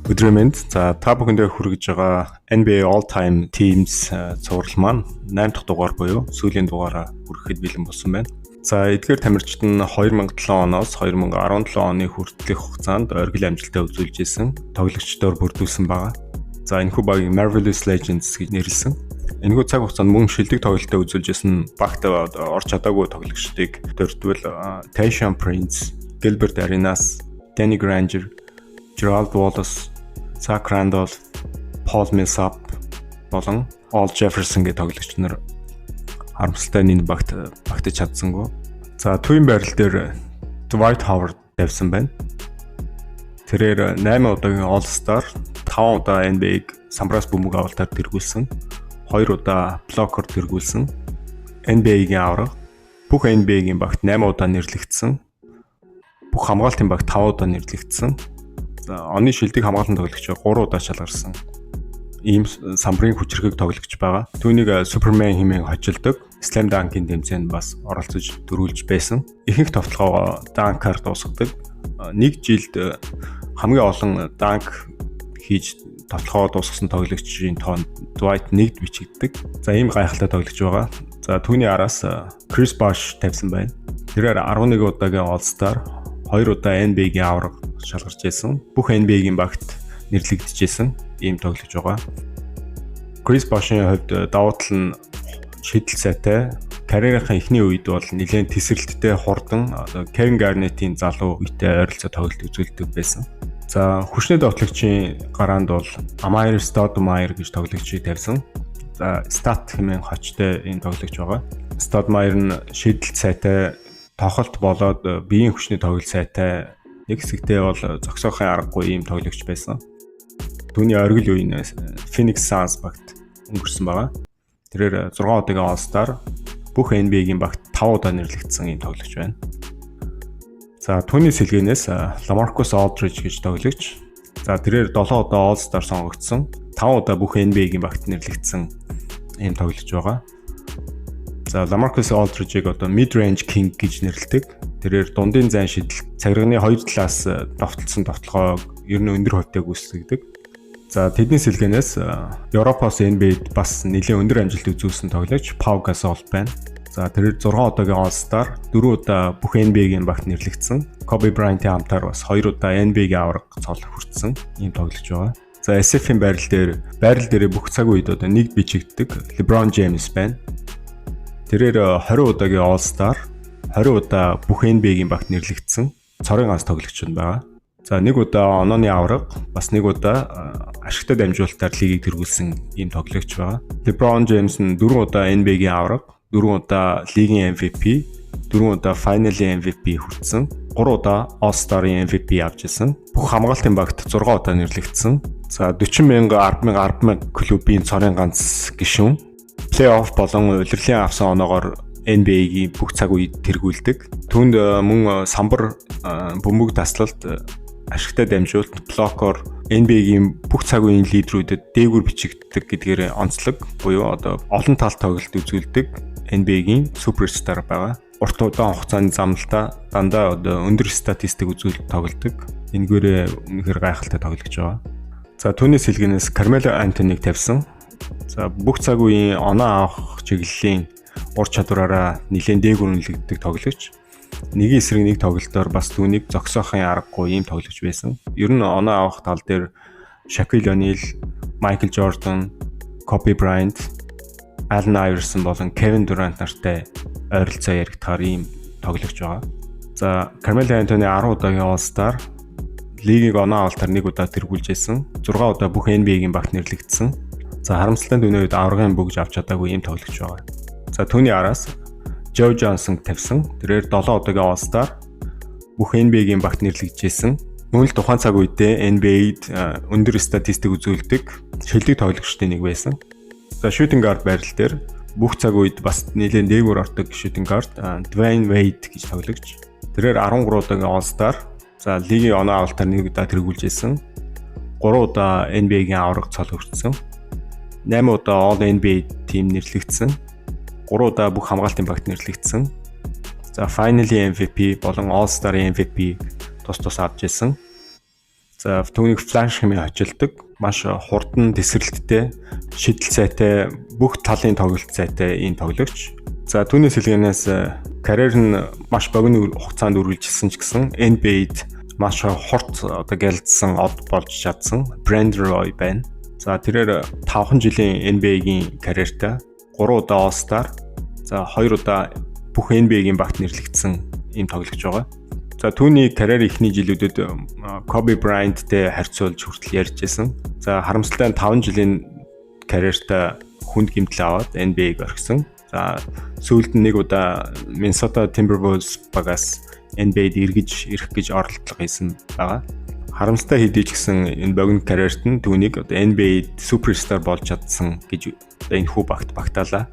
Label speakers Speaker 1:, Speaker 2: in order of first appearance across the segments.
Speaker 1: Өдрөмөнд та бүхэндээ хүргэж байгаа NBA All-Time Teams цуврал маань 8 дахь дугаар буюу сүүлийн дугаараа хүрэхэд бэлэн болсон байна. За эдгээр тамирчид нь 2007 оноос 2017 оны хүртэлх хугацаанд оргил амжилтаа үзүүлж исэн тоглогчдоор бүрдүүлсэн байгаа. За энэхүү багийг Marvelous Legends гэж нэрлсэн. Энэхүү цаг хугацаанд мөн шилдэг тоглолтоо үзүүлж исэн багт орч чадаагүй тоглогчдыг дөрөвдвөл Tayshaun Prince, Gilbert Arenas, Danny Granger, Gerald Wallace, Zach Randolph, Paul Millsap болон Al Jefferson гэх тоглогч нар харамсалтай энэ багт багтаж чадсангүй. За төвийн байрал дээр Dwight Howard тавьсан байна. Тэрээр 8 удаагийн All-Star, 5 удаа NBA-г самбраас бөмбөг авалтаар тэргүүлсэн, 2 удаа блокер тэргүүлсэн, NBA-гийн авраг, бүх NBA-гийн багт 8 удаа нэрлэгдсэн, бүх хамгаалтын багт 5 удаа нэрлэгдсэн. Оны шилдэг хамгаалалтын тоглогч 3 удаа шалгарсан. Ийм самбарын хүчрхэг тоглогч байгаа. Түүнийг Superman хэмээн хочилдог. Slam Dunk-ийн тэмцээнд бас оролцож дөрүүлж байсан. Ихэнх тоглогоо данкаар дуусгадаг. Нэг жилд хамгийн олон данк хийж тоглогоо дуусгасан тоглогчийн тоонд Dwight нэгд бичигддэг. За ийм гайхалтай тоглогч байгаа. За түүний араас Chris Bosh тавьсан байна. Тэрээр 11 удаагийн All-Star, 2 удаа NBA-гийн авраг шалгарч байсан. Бүх NBA-гийн багт нэрлэгдэжсэн ийм тоглож байгаа. Chris Bosh-ийн хувьд давуу тал нь шидэл сайтай. Карьерийнхаа эхний үед бол нэлээд тесрэлттэй хурдан Kevin Garnett-ийн залуу үетэй ойролцоо тоглолт үзүүлдэг байсан. За хүчний тоглогчийн гараанд бол Amir Stoudemire гэж тоглогчийг тавьсан. За Stat хэмээн хочтой ийм тоглогч байгаа. Stoudemire нь шидэл сайтай, тоглолт болоод биеийн хүчний тоглолт сайтай. Нэг хэсэгтээ бол зогсоохын аргагүй ийм тоглогч байсан. Түүний оргил үеийн Phoenix Suns багт өнгөрсөн байгаа. Тэрээр 6 удаагийн All-Star, бүх NBA-гийн багт 5 удаа нэрлэгдсэн ийм тоглогч байна. За түүний сэлгэнээс LaMarcus Aldridge гэж тоглогч. За тэрээр 7 удаа All-Star сонгогдсон, 5 удаа бүх NBA-гийн багт нэрлэгдсэн ийм тоглогч байгаа. За LaMarcus Aldridge-ийг одоо Mid-Range King гэж нэрлэдэг. Тэрээр дундын зайн шидэл, цагирганы хоёр талаас довтлсон тоглогоог ер нь өндөр хувьтай гүйцэтгэдэг. За тэдний сэлгэнээс Европоос NBA-д бас нэлээд өндөр амжилт үзүүлсэн тоглогч Pau Gasol байна. За тэрээр 6 удаагийн All-Star, 4 удаа бүх NBA-гийн багт нэрлэгдсэн. Kobe Bryant-ийн хамтаар бас 2 удаа NBA-гийн авраг цолох хүртсэн ийм тоглогч байгаа. За SF-ийн байрал дээр бүх цаг үед одоо нэгд бичигддэг LeBron James байна. Тэрээр 20 удаагийн All-Star, 20 удаа бүх NBA-гийн багт нэрлэгдсэн цорын ганц тоглогч байна. За нэг удаа онооны авраг, бас нэг удаа ашигтай дамжуулалтаар лигийг тэргүүлсэн ийм тоглогч байгаа. LeBron James нь 4 удаа NBA-гийн авраг, 4 удаа лигийн MVP, 4 удаа Final-ийн MVP хүртсэн, 3 удаа All-Star-ийн MVP авч ирсэн. Бүх хамгаалтын багт 6 удаа нэрлэгдсэн. За 40,000 клубын цорын ганц гишүүн. Плей-офф болон улирлын авсан оноогоор NBA-гийн бүх цаг үед тэргүүлдэг. Түүнд мөн самбар, бөмбөг таслалт, ашигтай дамжуулалт, блокер, NBA-гийн бүх цаг үеийн лидерүүдэд дээгүүр бичигддэг гэдгээр онцлог буюу одоо олон тал тоглолт үзүүлдэг NBA-гийн суперстар байгаа. Урт удаан хугацааны замналтаа дандаа одоо өндөр статистик үзүүлэлт тоглодог. Энэгээр үнэхээр гайхалтай тоглогч байгаа. За түүний сэлгэнээс Carmelo Anthony-г тавьсан. За бүх цаг үеийн оноо авах чиглэлийн ур чадвараараа нэлээд дээгүүр үнэлэгддэг тоглогч. Нэгэн эсрэг нэг тоглолтоор бас түүнийг зогсоохын аргагүй ийм тоглогч байсан. Ер нь оноо авах тал дээр Shaquille O'Neal, Michael Jordan, Kobe Bryant, Allen Iverson болон Kevin Durant нартай ойролцоо яригдахаар ийм тоглогч байгаа. За Carmelo Anthony 10 удаагийн All-Star, лигийг оноо авалтаар 1 удаа тэргүүлж байсан. 6 удаа бүх NBA-гийн багт нэрлэгдсэн. За харамсалтай түүний үед аврагын бөгж авч чадаагүй ийм тоглогч байгаа. За түүний араас Joe Johnson тавьсан. Тэрээр 7 удаагийн All-Star, бүх NBA-гийн багт нэрлэгдэжсэн. Мөн л тухайн цаг үедээ NBA-д өндөр статистик үзүүлдэг шилдэг тоглогчдын нэг байсан. За shooting guard байрал дээр бүх цаг үед бас нэлээд дээгүүр ордог shooting guard Dwayne Wade гэж тоглогч. Тэрээр 13 удаагийн All-Star, за лигийн оноо авалтаар 1 удаа тэргүүлжсэн. 3 удаа NBA-гийн авраг цол хүртсэн. 8 удаа All NBA team нэрлэгдсэн. 3 удаа бүх хамгаалтын багт нэрлэгдсэн. За Final MVP болон All-Star MVP тус авч ирсэн. За түүнийг флаш хэмээн хожилдог. Маш хурдан тесрэлттэй, шидэл сайтай, бүх талын тоглолт сайтай ийм тоглогч. За түүнээс илгээнээс карьер нь маш богино хугацаанд үргэлжилсэн ч гэсэн NBA-д маш хурд гялдсан од болж чадсан Brandon Roy байна. За тэрээр 5 жилийн NBA-гийн карьертай 3 удаа All-Star, за 2 удаа бүх NBA-гийн багт нэрлэгдсэн ийм тоглогч байгаа. За түүний карьер эхний жилүүдэд Kobe Bryant-тэй харьцуулж хүртэл ярьж байсан. За харамсалтай 5 жилийн карьертай хүнд гэмтэл аваад NBA-г орхисон. За сүүлд нь нэг удаа Minnesota Timberwolves багаас NBA-д ирэх гэж оролдлого хийсэн байгаа. Харамсалтай хэдий ч гэсэн энэ богино карьерт нь түүнийг NBA-д суперстар болж чадсан гэж энэ хүү багт багтаалаа.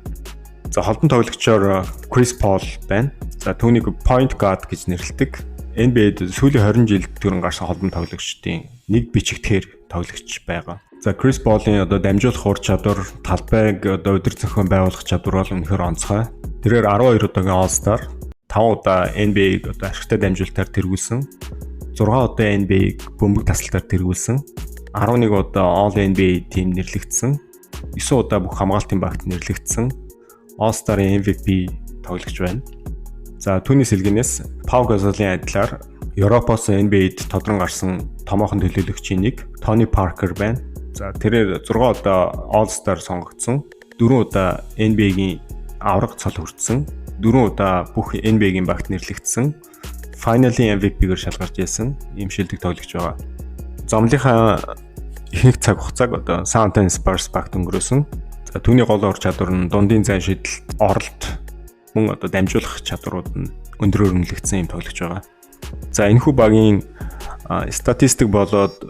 Speaker 1: За холбон тоглогчоор Chris Paul байна. За түүнийг point guard гэж нэрлэдэг. NBA-д сүүлийн 20 жилд түрэн гарсан холбон тоглогчдын нэг бичигдэхэр тоглогч байгаа. За Chris Paul-ын дамжуулах ур чадвар, талбайг өдөр зохион байгуулах чадвар бол үнэхээр онцгой. Тэрээр 12 удаагийн All-Star, 5 удаа NBA-г ашигтай дамжуулалтаар тэргүүлсэн, 6 удаа NBA-г бөмбөг тасалтаар тэргүүлсэн, 11 удаа All-NBA team нэрлэгдсэн, 9 удаа бүх хамгаалтын багт нэрлэгдсэн, All-Star-ын MVP тоглогч байна. За түүний сэлгэнээс Pau Gasol-ын адилаар Европоос NBA-д тодрон гарсан томоохон төлөөлөгчийн нэг Tony Parker байна. За тэрээр 6 удаа All-Star сонгогдсон, 4 удаа NBA-гийн авраг цол хүртсэн, 4 удаа бүх NBA-гийн багт нэрлэгдсэн, Finally MVP-гээр шалгарч ирсэн ийм шилдэг тоглогч байгаа. Зомлынхаа ихэнх цаг хугацааг San Antonio Spurs багт өнгөрөөсөн. За түүний гол ур чадвар нь дундын зайн шидэлт, оролт, мөн дамжуулах чадварууд нь өндөрөөр үнэлэгдсэн юм тоглогч байгаа. За энэхүү багийн статистик болоод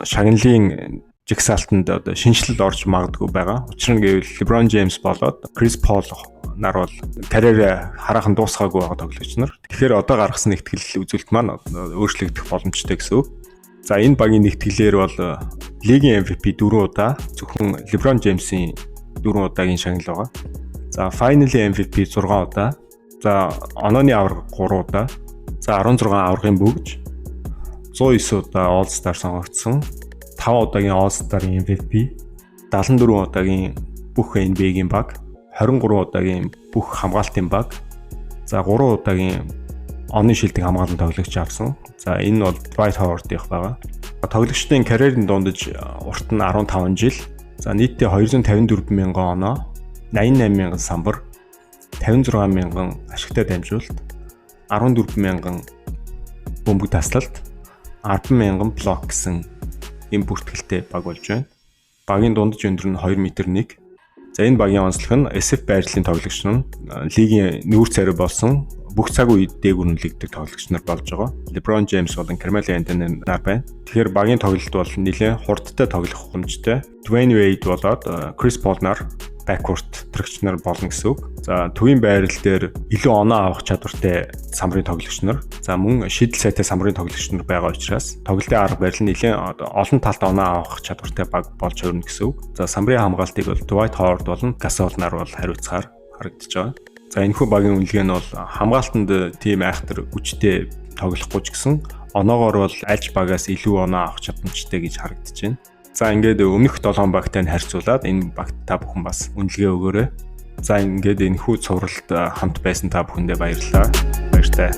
Speaker 1: шагналын жигсаалтанд шинжилэл орж магадгүй байгаа. Учир нь гэвэл LeBron James болоод Chris Paul нар бол карьераа хараахан дуусгаагүй байгаа тоглогч нар. Тэгэхээр одоо гаргасан нэгтгэл үзүүлэлт маань өөрчлөгдөх боломжтой гэсэн үг. За энэ багийн нэгтгэлээр бол лигийн MVP 4 удаа, зөвхөн LeBron James-ийн 4 удаагийн шагнал байгаа. За Finally MVP 6 удаа. За онооны авраг 3 удаа. За 16 аврагын бөгж. 109 удаа All-Star сонгогдсон. 5 удаагийн All-Star-ын MVP. 74 удаагийн бүх NBA-гийн баг. 23 удаагийн бүх хамгаалтын баг. За 3 удаагийн оны шилдэг хамгаалан тоглогч авсан. За энэ бол Dwight Howard-ийнх байгаа. Тоглогчдын карьерийн дундаж урт нь 15 жил. За нийтдээ 254 мянган оноо, 88 мянган самбар, 56 мянган ашигтай дамжуулалт, 14 мянган бөмбөг таслалт, 10 мянган блок гэсэн ийм бүртгэлтэй баг болж байна. Багийн дундаж өндөр нь 2 м-1. За энэ багийн онцлог нь SF байрлалын тоглогч нь лигийн нүүр царай болсон бүх цаг үед дээгүүр үнэлэгдэх тоглогч нар болж байгаа. LeBron James болон Carmelo Anthony нар байна. Тэгэхээр багийн тоглолт бол нэлээд хурдтай тоглох хэмжтэй. Dwayne Wade болоод Chris Paul нар backcourt төрөгч нар болно гэсэн үг. За төвийн байрал дээр илүү оноо авах чадвартай самбарын тоглогч нар, за мөн шидэл сайтай самбарын тоглогч нар байгаа учраас тоглолтын арга барил нь нэлээд олон талд оноо авах чадвартай баг болж өрнө гэсэн үг. За самбарын хамгаалтыг бол Dwight Howard болон Gasol нар бол хариуцахаар харагдаж байгаа. За энэхүү багийн үнэлгээ нь бол хамгаалтанд тийм айхтар хүчтэй тоглохгүй ч гэсэн оноогоор бол альж багаас илүү оноо авах чадамжтай гэж харагдаж байна. За ингээд өмнөх 7 багтай нь харьцуулаад энэ багт та бүхэн бас үнэлгээ өгөөрэй. За ингээд энэхүү цувралд хамт байсан та бүхэндээ баярлалаа. Баяртай.